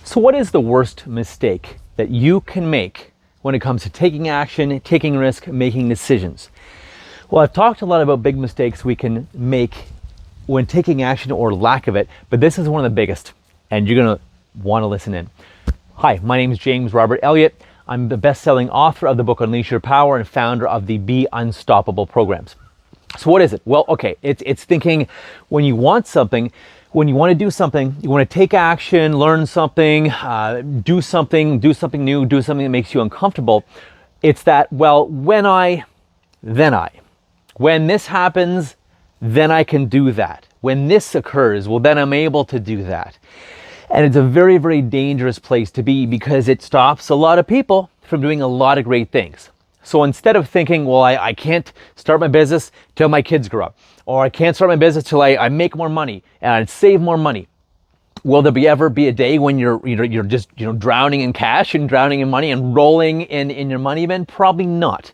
So what is the worst mistake that you can make when it comes to taking action, taking risk, making decisions? Well, I've talked a lot about big mistakes we can make when taking action or lack of it, but this is one of the biggest, and you're gonna wanna listen in. Hi, my name is James Robert Elliott. I'm the best-selling author of the book Unleash Your Power and founder of the Be Unstoppable programs. So what is it? Well, okay, it's thinking when you want something, when you want to do something, you want to take action, learn something, do something new, do something that makes you uncomfortable. It's that, well, when this happens, then I can do that. When this occurs, well, then I'm able to do that. And it's a very, very dangerous place to be because it stops a lot of people from doing a lot of great things. So instead of thinking, well, I can't start my business till my kids grow up, or I can't start my business till I make more money and save more money. Will there ever be a day when you're just drowning in cash and drowning in money and rolling in your money bin? Probably not.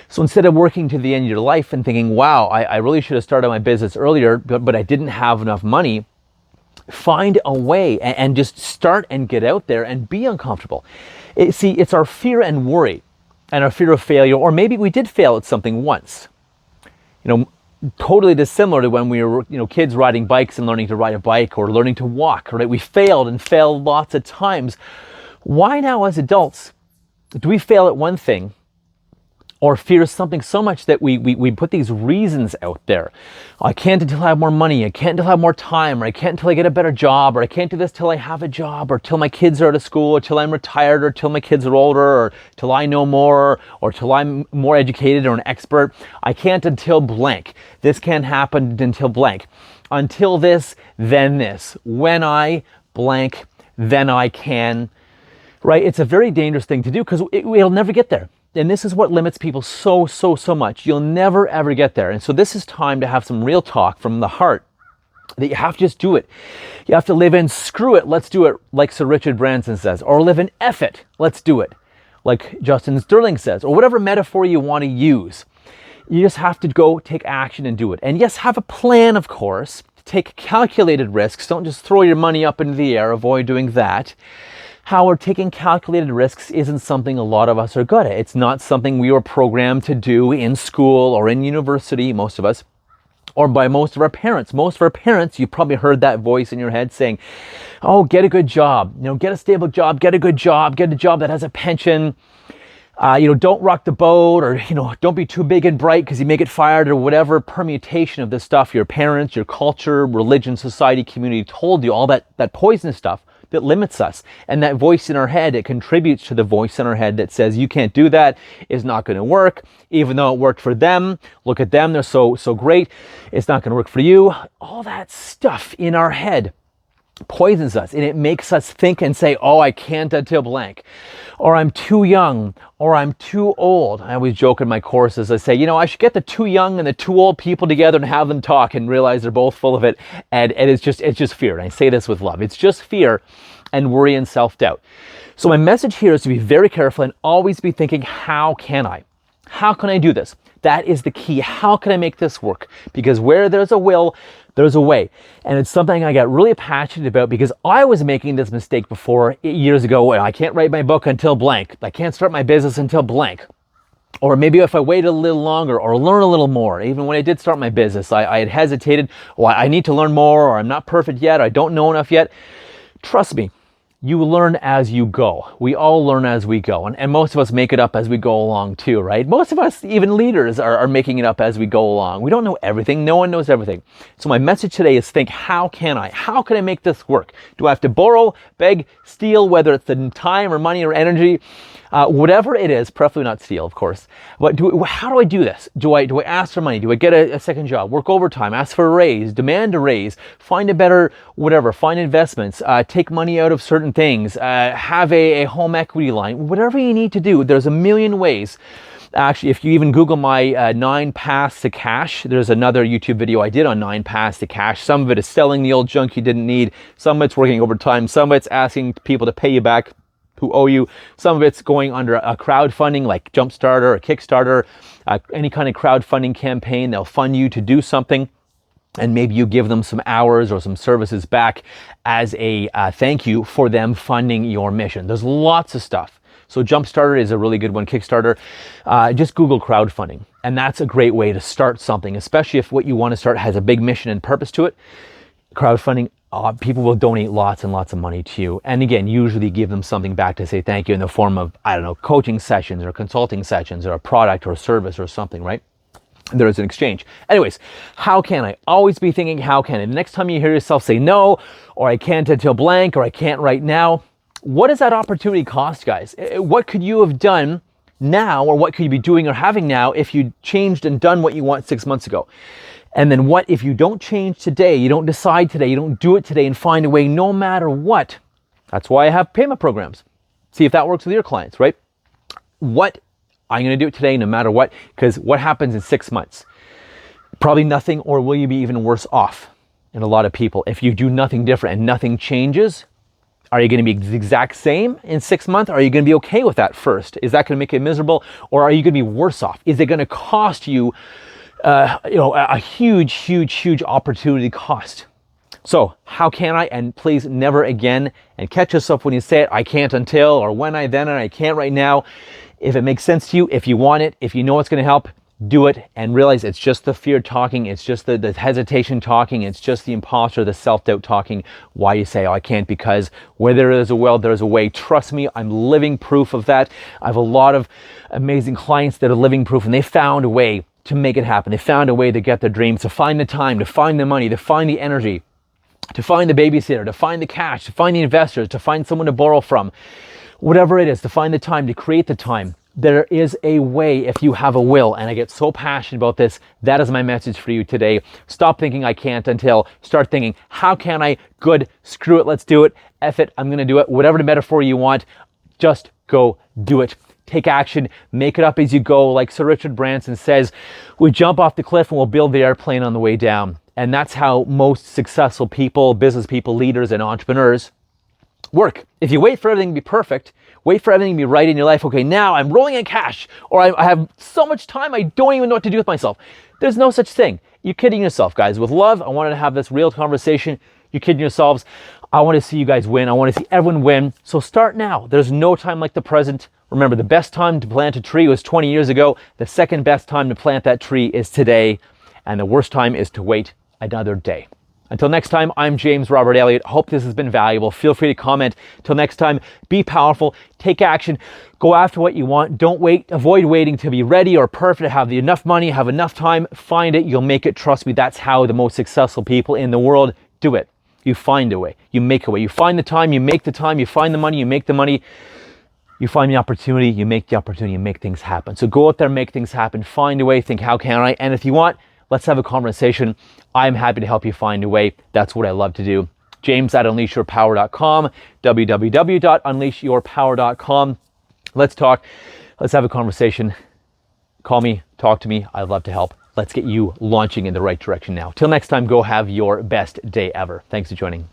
So instead of working to the end of your life and thinking, wow, I really should have started my business earlier, but I didn't have enough money, find a way and just start and get out there and be uncomfortable. It's our fear and worry and our fear of failure, or maybe we did fail at something once. Totally dissimilar to when we were, kids riding bikes and learning to ride a bike or learning to walk, right? We failed lots of times. Why now as adults do we fail at one thing or fear something so much that we put these reasons out there? I can't until I have more money, I can't until I have more time, or I can't until I get a better job, or I can't do this till I have a job, or till my kids are out of school, or till I'm retired, or till my kids are older, or till I know more, or till I'm more educated or an expert. I can't until blank. This can't happen until blank. Until this, then this. When I blank, then I can. Right? It's a very dangerous thing to do because it'll never get there. And this is what limits people so much. You'll never, ever get there. And so this is time to have some real talk from the heart that you have to just do it. You have to live in screw it, let's do it, like Sir Richard Branson says, or live in F it, let's do it, like Justin Sterling says, or whatever metaphor you want to use. You just have to go take action and do it. And yes, have a plan, of course. Take calculated risks. Don't just throw your money up into the air. Avoid doing that. However, taking calculated risks isn't something a lot of us are good at. It's not something we were programmed to do in school or in university, most of us, or by most of our parents. Most of our parents, you probably heard that voice in your head saying, oh, get a good job, get a stable job, get a good job, get a job that has a pension. Don't rock the boat, or, don't be too big and bright because you may get fired, or whatever permutation of this stuff your parents, your culture, religion, society, community told you, all that poisonous stuff that limits us. And that voice in our head, it contributes to the voice in our head that says, you can't do that, it's not going to work, even though it worked for them. Look at them, they're so great. It's not going to work for you. All that stuff in our head poisons us, and it makes us think and say, oh, I can't until blank, or I'm too young, or I'm too old. I always joke in my courses, I say, I should get the too young and the too old people together and have them talk and realize they're both full of it. And it's just fear. And I say this with love. It's just fear and worry and self-doubt. So my message here is to be very careful and always be thinking, how can I? How can I do this? That is the key. How can I make this work? Because where there's a will, there's a way. And it's something I got really passionate about because I was making this mistake before years ago. I can't write my book until blank. I can't start my business until blank. Or maybe if I waited a little longer or learn a little more. Even when I did start my business, I had hesitated. Well, I need to learn more, or I'm not perfect yet, or I don't know enough yet. Trust me. You learn as you go. We all learn as we go. And most of us make it up as we go along too, right? Most of us, even leaders, are making it up as we go along. We don't know everything. No one knows everything. So my message today is think, how can I? How can I make this work? Do I have to borrow, beg, steal, whether it's the time or money or energy? Whatever it is, preferably not steal, of course. But how do I do this? Do I ask for money? Do I get a second job? Work overtime? Ask for a raise? Demand a raise? Find a better whatever? Find investments? Take money out of certain things? Have a home equity line? Whatever you need to do, there's a million ways. Actually, if you even Google my 9 paths to cash, there's another YouTube video I did on 9 paths to cash. Some of it is selling the old junk you didn't need. Some of it's working overtime. Some of it's asking people to pay you back who owe you. Some of it's going under a crowdfunding like Jumpstarter or Kickstarter, any kind of crowdfunding campaign. They'll fund you to do something. and maybe you give them some hours or some services back as a thank you for them funding your mission. There's lots of stuff. So Jumpstarter is a really good one. Kickstarter, just Google crowdfunding. And that's a great way to start something, especially if what you want to start has a big mission and purpose to it. Crowdfunding, people will donate lots and lots of money to you. And again, usually give them something back to say thank you in the form of, I don't know, coaching sessions or consulting sessions or a product or a service or something, right? There is an exchange. Anyways, how can I? Always be thinking, how can I? The next time you hear yourself say no, or I can't until blank, or I can't right now, what does that opportunity cost, guys? What could you have done now, or what could you be doing or having now if you changed and done what you want 6 months ago? And then what if you don't change today, you don't decide today, you don't do it today and find a way no matter what? That's why I have payment programs. See if that works with your clients, right? What I'm going to do it today no matter what, because what happens in 6 months? Probably nothing, or will you be even worse off? And a lot of people, if you do nothing different and nothing changes, are you going to be the exact same in 6 months? Or are you going to be okay with that first? Is that going to make you miserable, or are you going to be worse off? Is it going to cost you, a huge opportunity cost? So how can I? And please never again, and catch yourself when you say it, I can't until, or when I then, and I can't right now. If it makes sense to you, if you want it, if you know it's going to help, do it, and realize it's just the fear talking. It's just the hesitation talking. It's just the imposter, the self-doubt talking. Why you say, oh, I can't, because where there is a will, there's a way. Trust me, I'm living proof of that. I have a lot of amazing clients that are living proof, and they found a way to make it happen. They found a way to get their dreams, to find the time, to find the money, to find the energy, to find the babysitter, to find the cash, to find the investors, to find someone to borrow from. Whatever it is, to find the time, to create the time. There is a way if you have a will, and I get so passionate about this. That is my message for you today. Stop thinking I can't until, start thinking, how can I? Good, screw it, let's do it. F it, I'm gonna do it. Whatever the metaphor you want, just go do it. Take action, make it up as you go. Like Sir Richard Branson says, we jump off the cliff and we'll build the airplane on the way down. And that's how most successful people, business people, leaders, and entrepreneurs work. If you wait for everything to be perfect, wait for everything to be right in your life. Okay, now I'm rolling in cash, or I have so much time, I don't even know what to do with myself. There's no such thing. You're kidding yourself, guys. With love, I wanted to have this real conversation. You're kidding yourselves. I want to see you guys win. I want to see everyone win. So start now. There's no time like the present. Remember, the best time to plant a tree was 20 years ago. The second best time to plant that tree is today. And the worst time is to wait another day. Until next time, I'm James Robert Elliott. Hope this has been valuable. Feel free to comment. Till next time, be powerful, take action, go after what you want. Don't wait, avoid waiting to be ready or perfect, have enough money, have enough time. Find it, you'll make it. Trust me, that's how the most successful people in the world do it. You find a way, you make a way. You find the time, you make the time, you find the money, you make the money. You find the opportunity, you make the opportunity, you make things happen. So go out there, make things happen, find a way, think, how can I? And if you want, let's have a conversation. I'm happy to help you find a way. That's what I love to do. James at unleashyourpower.com, www.unleashyourpower.com. Let's talk. Let's have a conversation. Call me, talk to me. I'd love to help. Let's get you launching in the right direction now. Till next time, go have your best day ever. Thanks for joining.